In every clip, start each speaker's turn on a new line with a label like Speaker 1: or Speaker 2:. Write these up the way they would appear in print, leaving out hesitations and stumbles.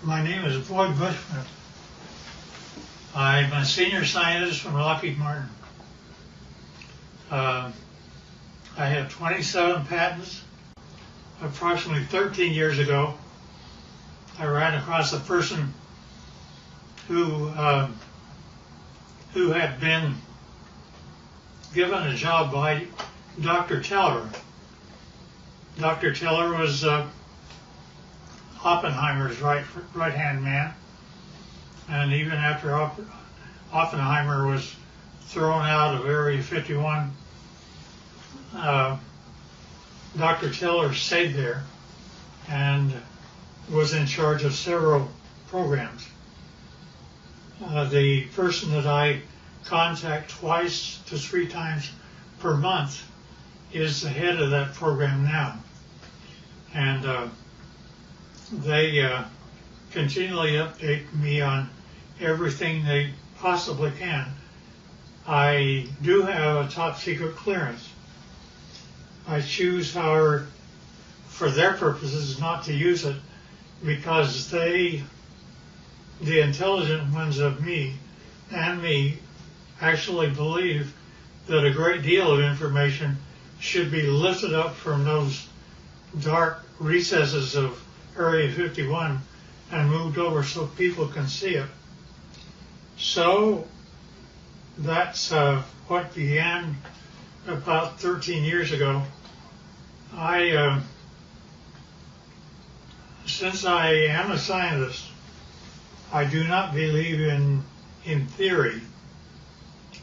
Speaker 1: My name is Bushman. I'm a senior scientist from Lockheed Martin. I have 27 patents. Approximately 13 years ago, I ran across a person who had been given a job by Dr. Teller. Dr. Teller was Oppenheimer's right-hand man, and even after Oppenheimer was thrown out of Area 51, Dr. Teller stayed there and was in charge of several programs. The person that I contact twice to 3 times per month is the head of that program now. And they continually update me on everything they possibly can. I do have a top secret clearance. I choose, however, for their purposes, not to use it because the intelligent ones of me and me actually believe that a great deal of information should be lifted up from those dark recesses of Area 51 and moved over so people can see it. So that's what began about 13 years ago. Since I am a scientist, I do not believe in theory.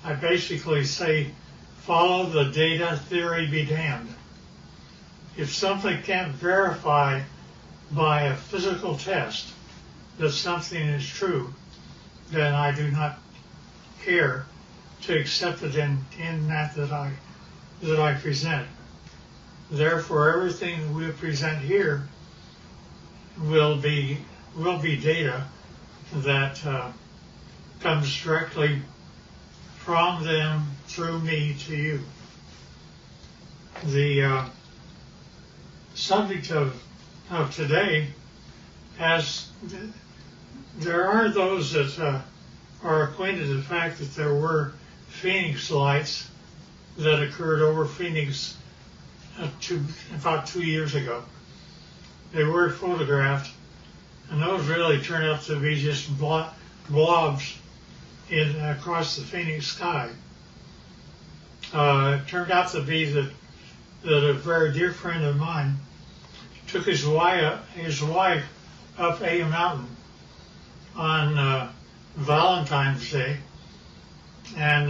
Speaker 1: I basically say, follow the data, theory be damned. If something can't verify by a physical test that something is true, then I do not care to accept it in that I present. Therefore, everything that we present here will be data that comes directly from them through me to you. The subject of today there are those that are acquainted with the fact that there were Phoenix lights that occurred over Phoenix about 2 years ago. They were photographed, and those really turned out to be just blobs across the Phoenix sky. It turned out to be that a very dear friend of mine took his wife up a mountain on Valentine's Day, and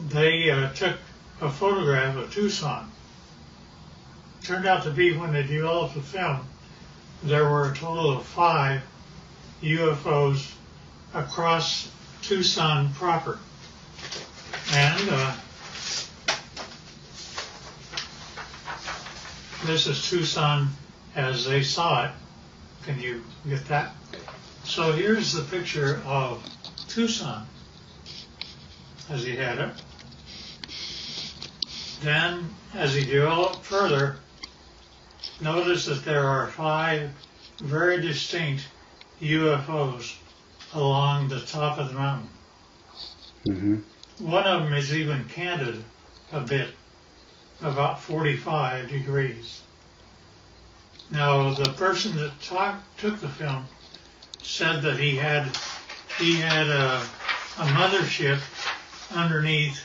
Speaker 1: they took a photograph of Tucson. Turned out to be, when they developed the film, there were a total of 5 UFOs across Tucson proper. And this is Tucson as they saw it. Can you get that? So here's the picture of Tucson as he had it. Then, as he developed further, notice that there are 5 very distinct UFOs along the top of the mountain. Mm-hmm. One of them is even canted a bit, about 45 degrees. Now, the person that took the film said that he had a mothership underneath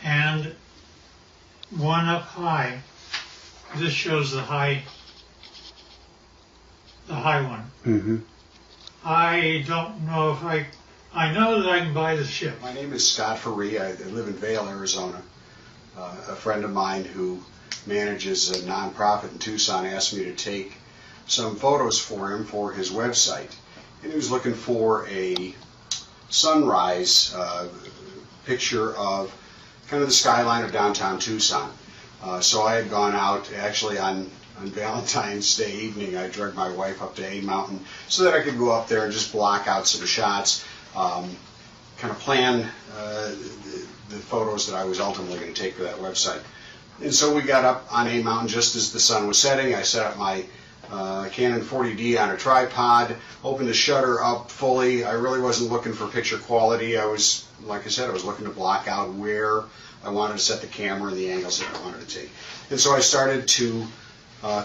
Speaker 1: and one up high. This shows the high one. Mm-hmm. I don't know if I know that I can buy the ship.
Speaker 2: My name is Scott Faree. I live in Vail, Arizona. A friend of mine who manages a nonprofit in Tucson asked me to take some photos for him for his website. And he was looking for a sunrise picture of kind of the skyline of downtown Tucson. So I had gone out actually on Valentine's Day evening. I dragged my wife up to A Mountain so that I could go up there and just block out some shots, kind of plan the photos that I was ultimately going to take for that website. And so we got up on A Mountain just as the sun was setting. I set up my Canon 40D on a tripod, opened the shutter up fully. I really wasn't looking for picture quality. I was, like I said, I was looking to block out where I wanted to set the camera and the angles that I wanted to take. And so I started to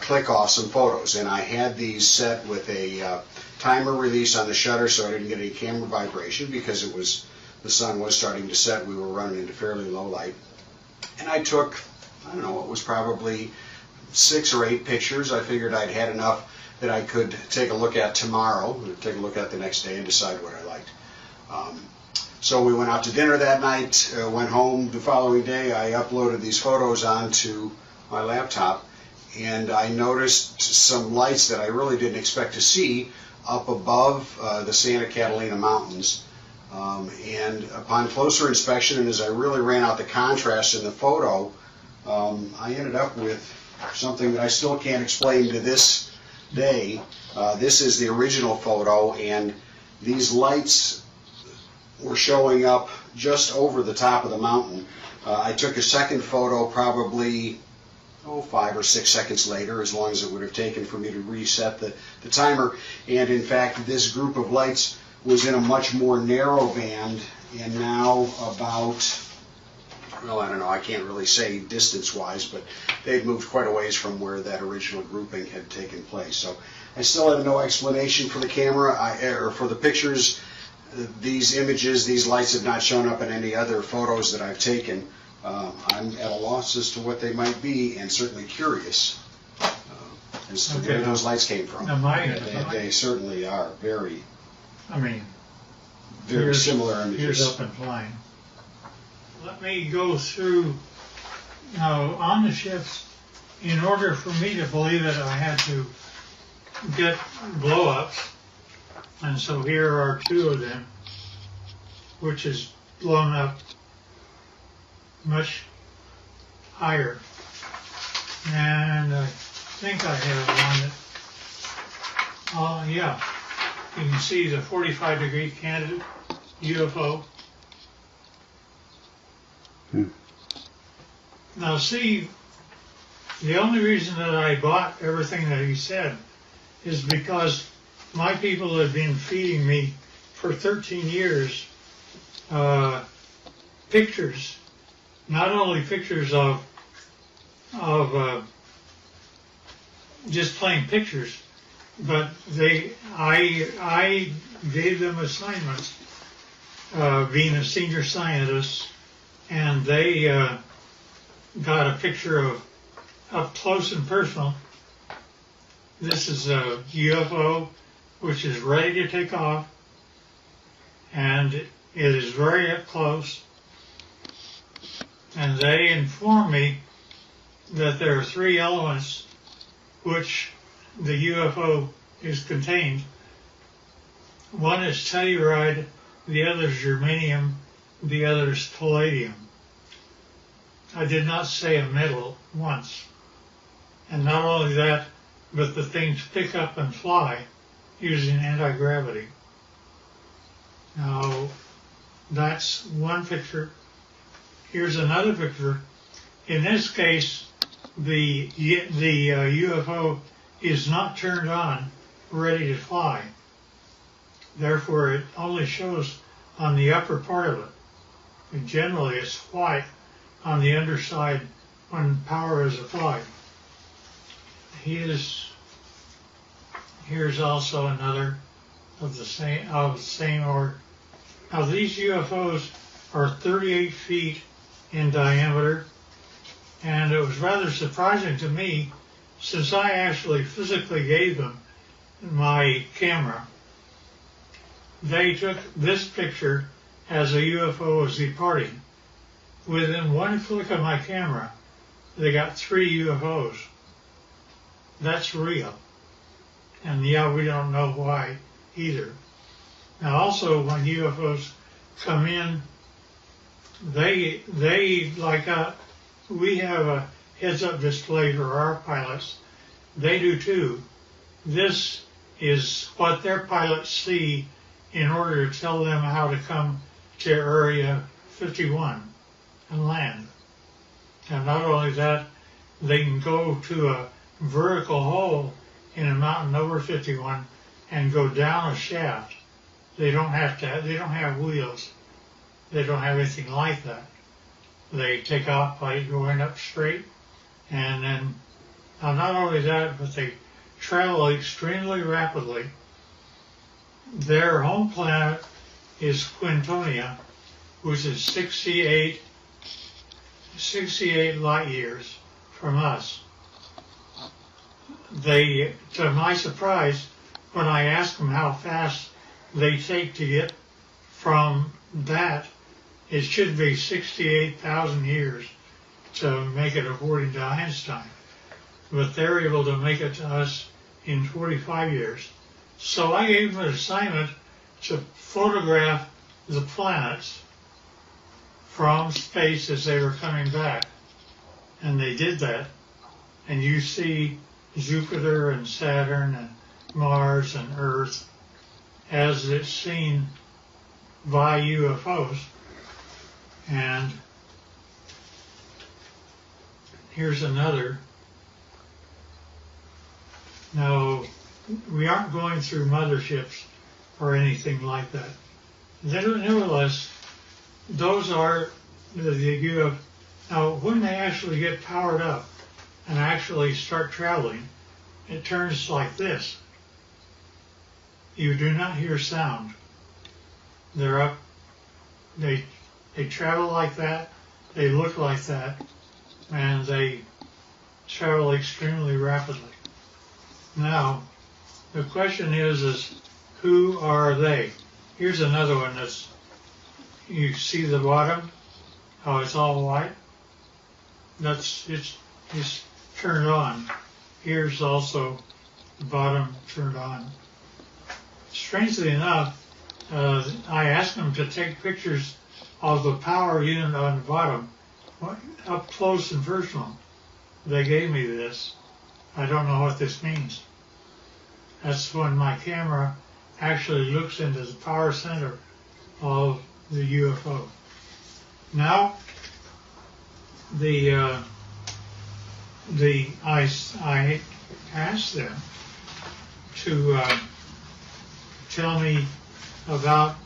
Speaker 2: click off some photos, and I had these set with a timer release on the shutter so I didn't get any camera vibration because the sun was starting to set. We were running into fairly low light. And I took, I don't know, it was probably 6 or 8 pictures. I figured I'd had enough that I could take a look at tomorrow, take a look at the next day and decide what I liked. So we went out to dinner that night, went home the following day. I uploaded these photos onto my laptop, and I noticed some lights that I really didn't expect to see up above the Santa Catalina Mountains. And upon closer inspection, and as I really ran out the contrast in the photo, I ended up with something that I still can't explain to this day. This is the original photo, and these lights were showing up just over the top of the mountain. I took a second photo probably 5 or 6 seconds later, as long as it would have taken for me to reset the timer. And in fact, this group of lights was in a much more narrow band, and now about, well, I don't know, I can't really say distance-wise, but they'd moved quite a ways from where that original grouping had taken place. So I still have no explanation for the camera, or for the pictures. These images, these lights have not shown up in any other photos that I've taken. I'm at a loss as to what they might be, and certainly curious as to where those lights came from. They certainly are very, very similar images.
Speaker 1: Here's up and flying. Let me go through, now on the ships, in order for me to believe it, I had to get blow-ups, and so here are 2 of them, which is blown up much higher. And I think I have one that, yeah, you can see the 45-degree candidate UFO. Now see, the only reason that I bought everything that he said is because my people have been feeding me for 13 years pictures, not only pictures of just plain pictures, but I gave them assignments, being a senior scientist, and they got a picture of up close and personal. This is a UFO which is ready to take off, and it is very up close. And they inform me that there are 3 elements which the UFO is contained. One is telluride, the other is germanium, the other is palladium. I did not say a metal once. And not only that, but the things pick up and fly using anti-gravity. Now, that's one picture. Here's another picture. In this case, the UFO is not turned on, ready to fly. Therefore, it only shows on the upper part of it. And generally, it's white on the underside when power is applied. Here's also another of the same order. Now, these UFOs are 38 feet in diameter, and it was rather surprising to me, since I actually physically gave them my camera. They took this picture as a UFO was departing. Within one flick of my camera, they got 3 UFOs. That's real. And yeah, we don't know why either. Now also, when UFOs come in, they like we have a heads-up display for our pilots. They do too. This is what their pilots see in order to tell them how to come to Area 51 and land. And not only that, they can go to a vertical hole in a over 51 and go down a shaft. They don't have wheels. They don't have anything like that. They take off by going up straight, and then not only that, but they travel extremely rapidly. Their home planet is Quintonia, which is 68 light years from us. They, to my surprise, when I asked them how fast they take to get from that, it should be 68,000 years to make it according to Einstein. But they're able to make it to us in 45 years. So I gave them an assignment to photograph the planets from space as they were coming back. And they did that. And you see Jupiter and Saturn and Mars and Earth as it's seen by UFOs. And here's another. Now, we aren't going through motherships or anything like that. Nevertheless, those are the UFOs. Now, when they actually get powered up and actually start traveling, it turns like this. You do not hear sound. They're up. They travel like that. They look like that, and they travel extremely rapidly. Now, the question is who are they? Here's another one that's, you see the bottom, how it's all white? It's turned on. Here's also the bottom turned on. Strangely enough, I asked them to take pictures of the power unit on the bottom, up close and personal. They gave me this. I don't know what this means. That's when my camera actually looks into the power center of the UFO. Now, I asked them to tell me about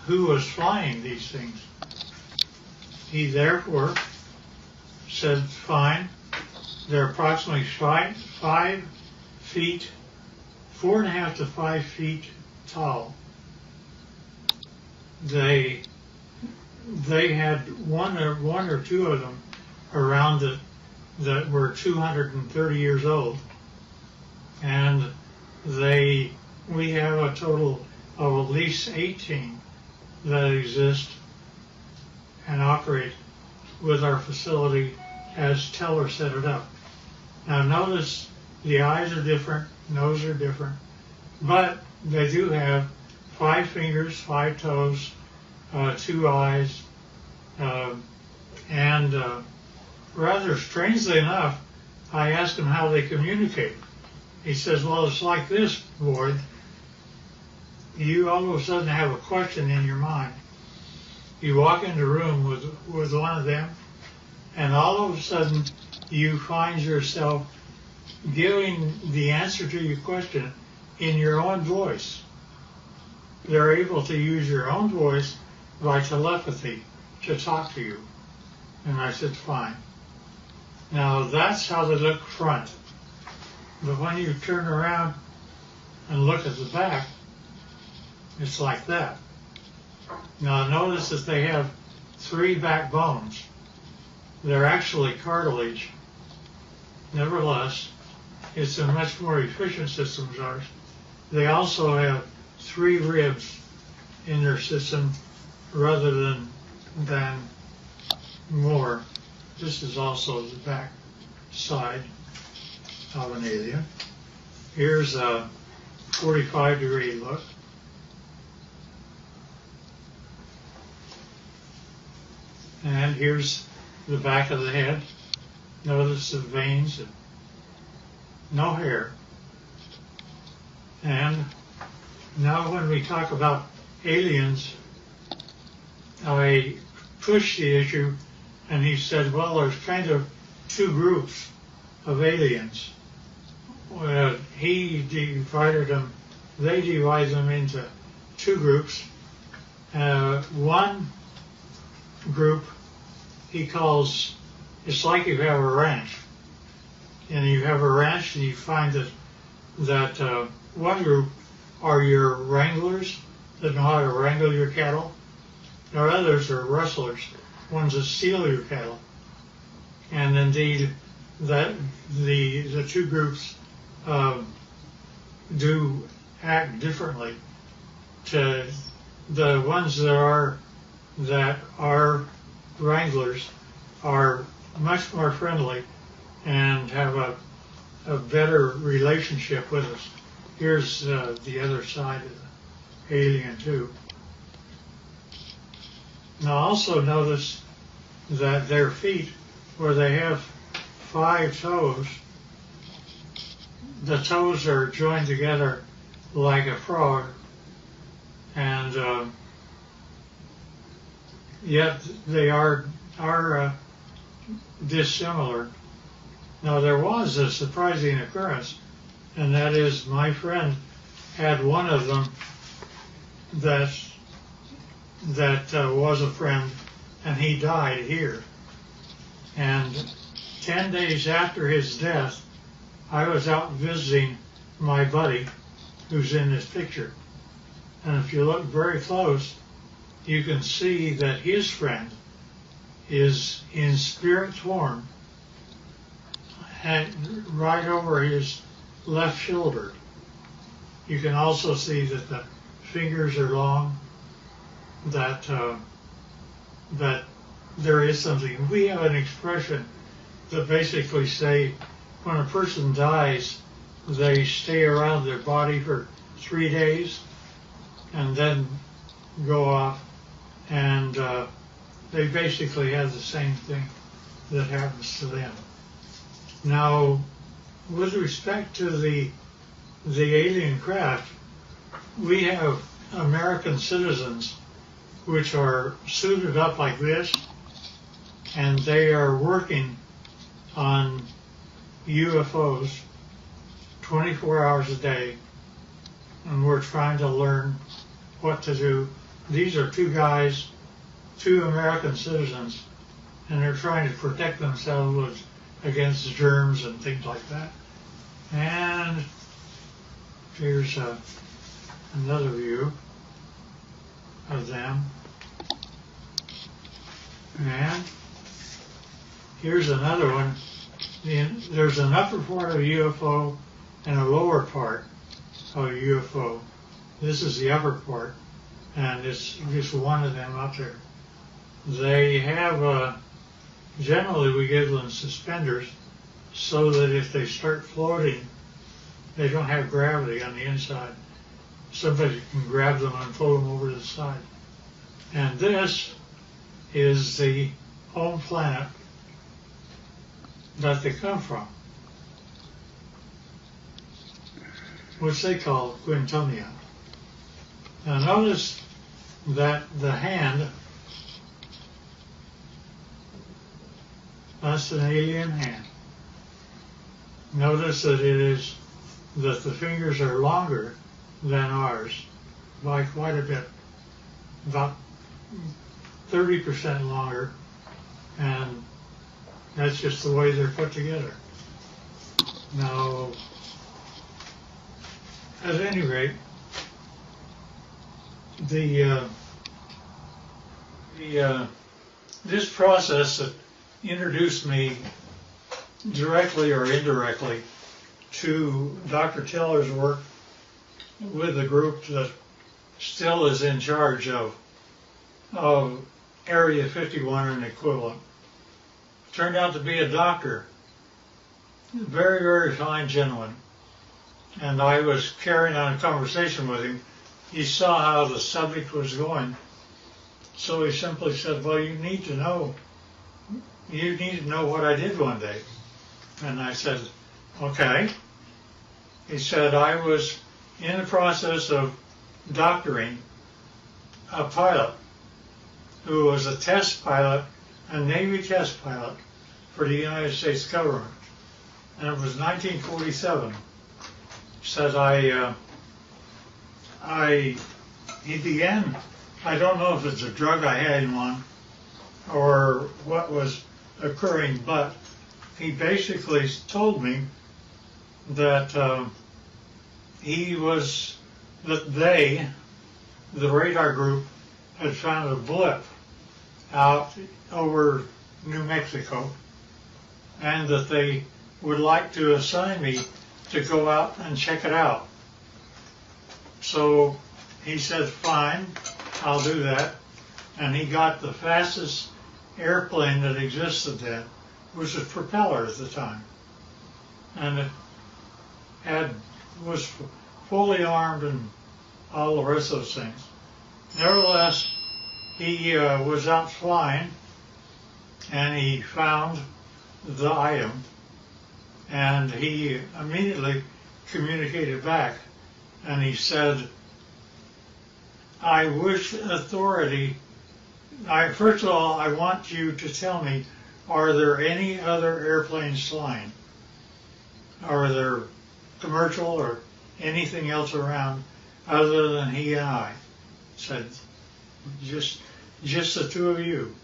Speaker 1: who was flying these things. He therefore said, fine, they're approximately 5 feet, 4.5 to 5 feet tall. They had one or two of them around it that were 230 years old, and we have a total of at least 18 that exist and operate with our facility as Teller set it up. Now notice the eyes are different, nose are different, but they do have 5 fingers, 5 toes, 2 eyes, and rather strangely enough, I asked him how they communicate. He says, well, it's like this, boy. You all of a sudden have a question in your mind. You walk into a room with one of them, and all of a sudden you find yourself giving the answer to your question in your own voice. They're able to use your own voice by telepathy to talk to you. And I said, fine. Now that's how they look front. But when you turn around and look at the back, it's like that. Now notice that they have 3 backbones. They're actually cartilage. Nevertheless, it's a much more efficient system as ours. They also have 3 ribs in their system rather than more. This is also the back side of an alien. Here's a 45-degree look. And here's the back of the head. Notice the veins and no hair. And now when we talk about aliens, I pushed the issue and he said, well, there's kind of 2 groups of aliens. he divided them, they divide them into two groups. One group he calls, it's like you have a ranch. And you have a ranch and you find that one group are your wranglers that know how to wrangle your cattle. There are others are rustlers, ones that steal your cattle. And indeed, that the two groups do act differently. To the ones that are wranglers are much more friendly and have a better relationship with us. Here's the other side of the alien too. Now also notice that their feet, where they have 5 toes, the toes are joined together like a frog, and yet they are dissimilar. Now there was a surprising occurrence, and that is my friend had one of them that was a friend, and he died here. And 10 days after his death, I was out visiting my buddy who's in this picture. And if you look very close, you can see that his friend is in spirit form and right over his left shoulder. You can also see that the fingers are long, that there is something. We have an expression that basically say when a person dies, they stay around their body for 3 days and then go off, and they basically have the same thing that happens to them. Now, with respect to the alien craft, we have American citizens which are suited up like this, and they are working on UFOs 24 hours a day, and we're trying to learn what to do. These are 2 guys, 2 American citizens, and they're trying to protect themselves against germs and things like that. And here's another view of them. And here's another one. There's an upper part of a UFO and a lower part of a UFO. This is the upper part, and it's just one of them up there. They have, generally we give them suspenders so that if they start floating, they don't have gravity on the inside. Somebody can grab them and float them over to the side. And this is the home planet that they come from, which they call Quintonia. Now notice that the hand, that's an alien hand. Notice that that the fingers are longer than ours by quite a bit, about 30% longer, and that's just the way they're put together. Now, at any rate, this process that introduced me directly or indirectly to Dr. Teller's work with the group that still is in charge of Area 51 and equivalent, turned out to be a doctor, very, very fine gentleman. And I was carrying on a conversation with him. He saw how the subject was going, so he simply said, well, you need to know what I did one day. And I said, okay. He said, I was in the process of doctoring a pilot who was a test pilot, a Navy test pilot for the United States government. And it was 1947. said he began, I don't know if it's a drug I had him on or what was occurring, but he basically told me that the radar group, had found a blip out over New Mexico, and that they would like to assign me to go out and check it out. So he said, fine, I'll do that. And he got the fastest airplane that existed then, which was a propeller at the time. And it was fully armed and all the rest of those things. Nevertheless, he was out flying, and he found the item, and he immediately communicated back, and he said, I wish authority, first of all, I want you to tell me, are there any other airplanes flying? Are there commercial or anything else around other than he and I? Said, just the two of you.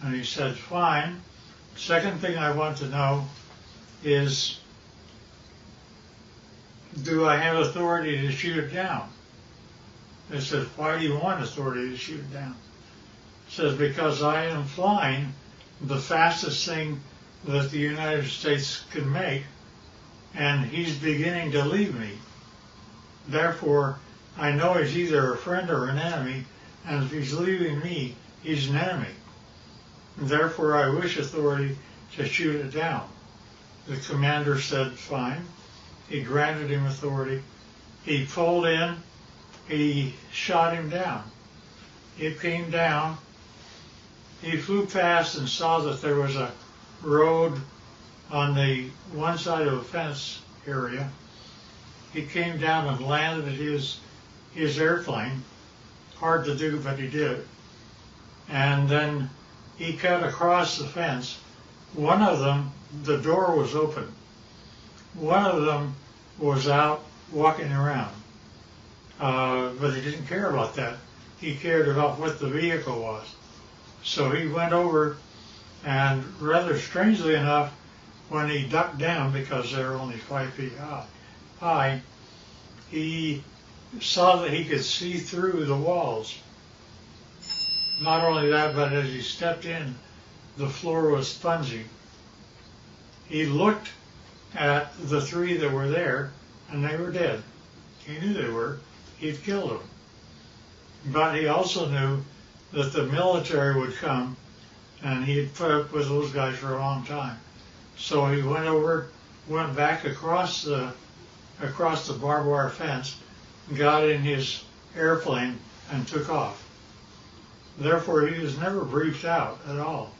Speaker 1: And he said, fine. Second thing I want to know is, do I have authority to shoot it down? I said, why do you want authority to shoot it down? He says, because I am flying the fastest thing that the United States can make, and he's beginning to leave me. Therefore, I know he's either a friend or an enemy, and if he's leaving me, he's an enemy. And therefore, I wish authority to shoot it down. The commander said, fine. He granted him authority. He pulled in. He shot him down. It came down. He flew past and saw that there was a road on the one side of a fence area. He came down and landed his airplane. Hard to do, but he did. And then he cut across the fence. One of them, the door was open. One of them was out walking around. But he didn't care about that. He cared about what the vehicle was. So he went over, and rather strangely enough, when he ducked down, because they were only 5 feet high, he saw that he could see through the walls. Not only that, but as he stepped in, the floor was spongy. He looked at the three that were there, and they were dead. He knew they were. He'd killed them. But he also knew that the military would come, and he had put up with those guys for a long time. So he went back across the barbed wire fence, got in his airplane, and took off. Therefore, he was never briefed out at all.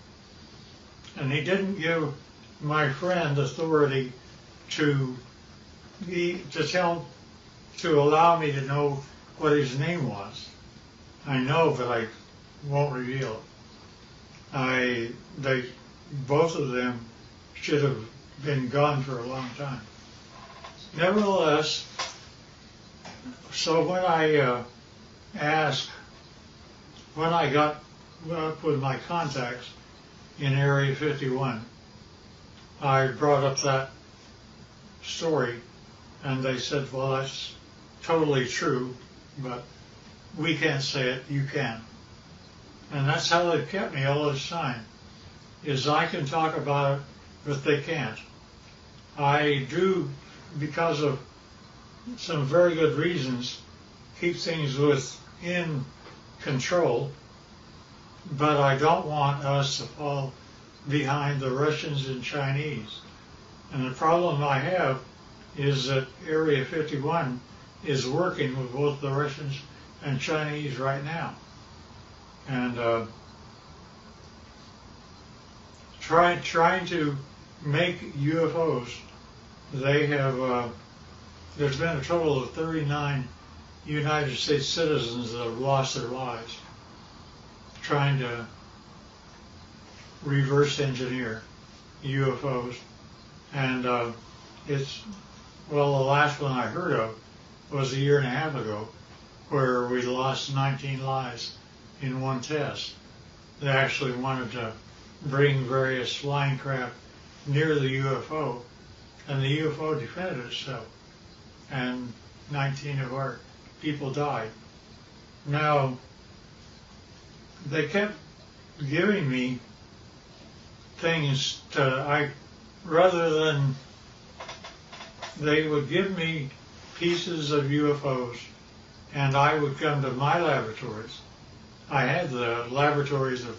Speaker 1: And he didn't give my friend authority to allow me to know what his name was. I know, but I won't reveal it. Both of them should have been gone for a long time. Nevertheless, so when I got up with my contacts in Area 51, I brought up that story, and they said, well, that's totally true, but we can't say it, you can. And that's how they've kept me all this time, is I can talk about it, but they can't. I do, because of some very good reasons, keep things within control, but I don't want us to fall behind the Russians and Chinese. And the problem I have is that Area 51 is working with both the Russians and Chinese right now. And trying to make UFOs, they have, there's been a total of 39 United States citizens that have lost their lives trying to reverse engineer UFOs. And it's Well, the last one I heard of was a year and a half ago, where we lost 19 lives in one test. They actually wanted to bring various flying craft near the UFO, and the UFO defended itself, and 19 of our people died. Now, they kept giving me things rather than, they would give me pieces of UFOs, and I would come to my laboratories. I had the laboratories of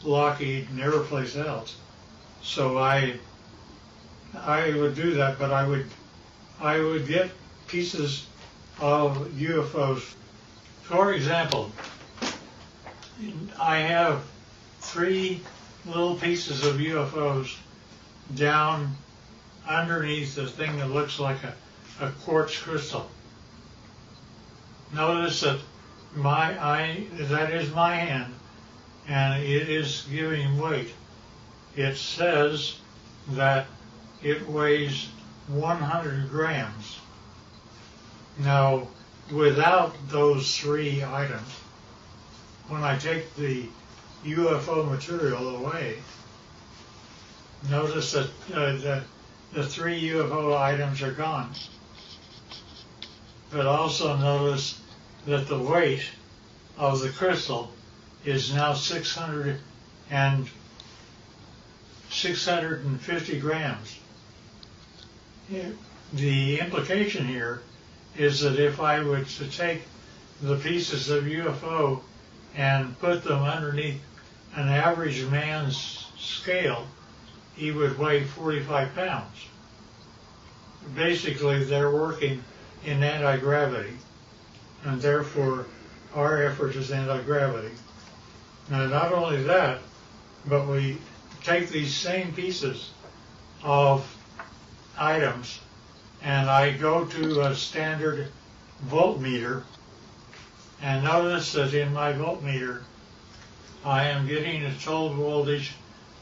Speaker 1: Lockheed and every place else, so I would do that, but I would get pieces of UFOs. For example, I have 3 little pieces of UFOs down underneath the thing that looks like a quartz crystal. Notice that that is my hand, and it is giving weight. It says that it weighs 100 grams. Now, without those 3 items, when I take the UFO material away, notice that the 3 UFO items are gone. But also notice that the weight of the crystal is now 650 grams. The implication here is that if I were to take the pieces of UFO and put them underneath an average man's scale, he would weigh 45 pounds. Basically, they're working in anti-gravity, and therefore our effort is anti-gravity. Now, not only that, but we take these same pieces of items, and I go to a standard voltmeter, and notice that in my voltmeter I am getting a total voltage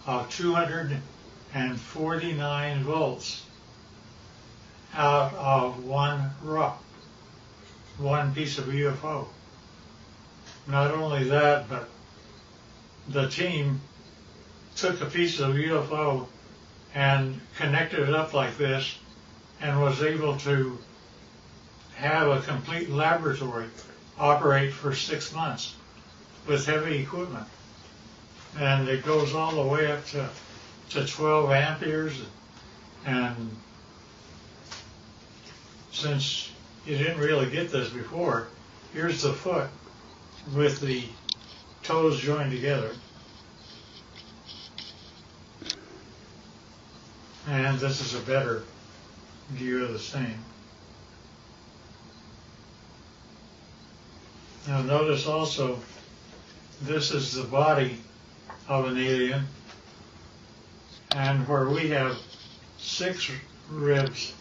Speaker 1: of 249 volts out of one piece of UFO. Not only that, but the team took a piece of UFO and connected it up like this and was able to have a complete laboratory operate for 6 months with heavy equipment. And it goes all the way up to 12 amperes. And since you didn't really get this before, here's the foot with the toes joined together. And this is a better view of the same. Now notice also, this is the body of an alien, and where we have 6 ribs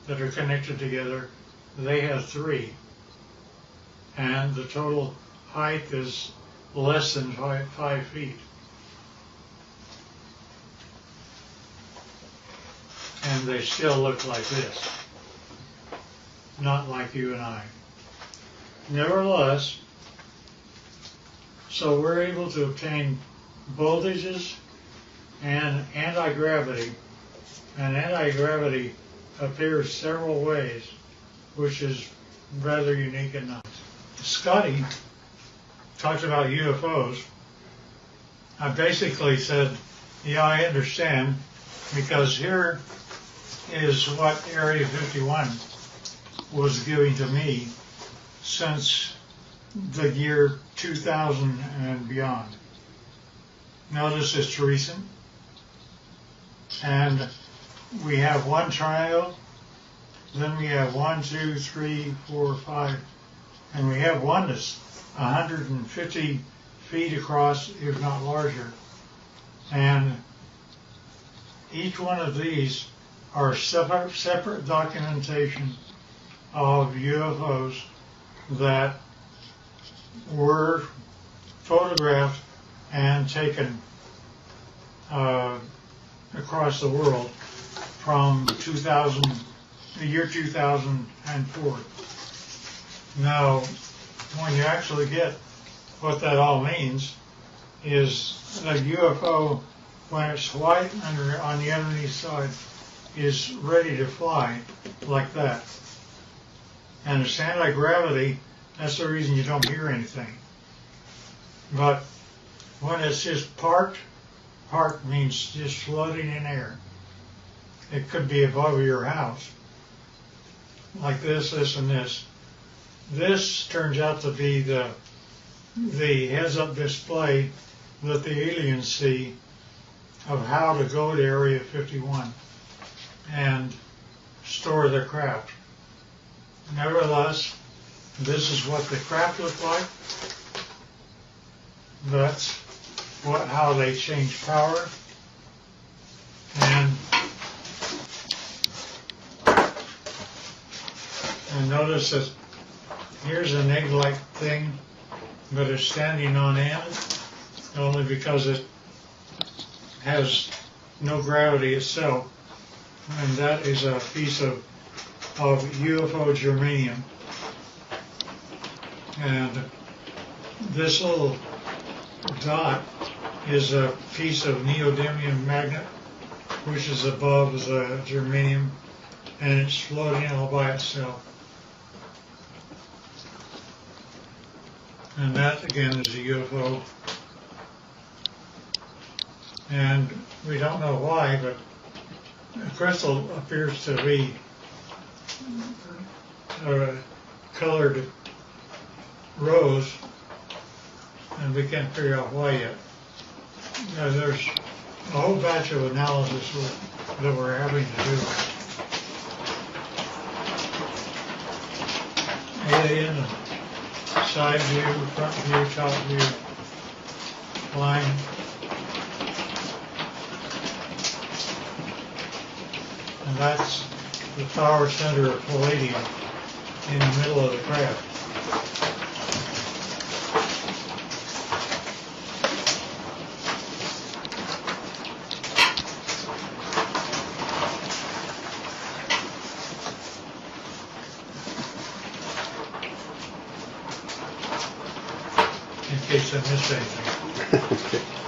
Speaker 1: that are connected together, they have 3. And the total height is less than 5 feet. And they still look like this, not like you and I. Nevertheless, so we're able to obtain voltages and anti-gravity, and anti-gravity appears several ways, which is rather unique and nice. Scotty talked about UFOs. I basically said, yeah, I understand, because here is what Area 51 was giving to me since the year 2000 and beyond. Notice it's recent, and we have one triangle, then we have 1, 2, 3, 4, 5, and we have one that's 150 feet across, if not larger. And each one of these are separate documentation of UFOs that were photographed and taken across the world from 2000 the year 2004. Now, when you actually get what that all means, is a UFO, when it's white on the underneath side, is ready to fly like that. And it's anti-gravity, that's the reason you don't hear anything. But when it's just parked means just floating in air. It could be above your house, like this, and this. This turns out to be the heads-up display that the aliens see of how to go to Area 51 and store their craft. Nevertheless, this is what the craft look like. That's how they change power. And notice that here's an egg-like thing, but it's standing on end only because it has no gravity itself. And that is a piece of UFO germanium. And this little dot is a piece of neodymium magnet, which is above the germanium, and it's floating all by itself. And that, again, is a UFO. And we don't know why, but the crystal appears to be colored rose, and we can't figure out why yet. There's a whole batch of analysis that we're having to do. Alien, side view, front view, top view, line. And that's the power center of palladium in the middle of the craft. In case I missed anything.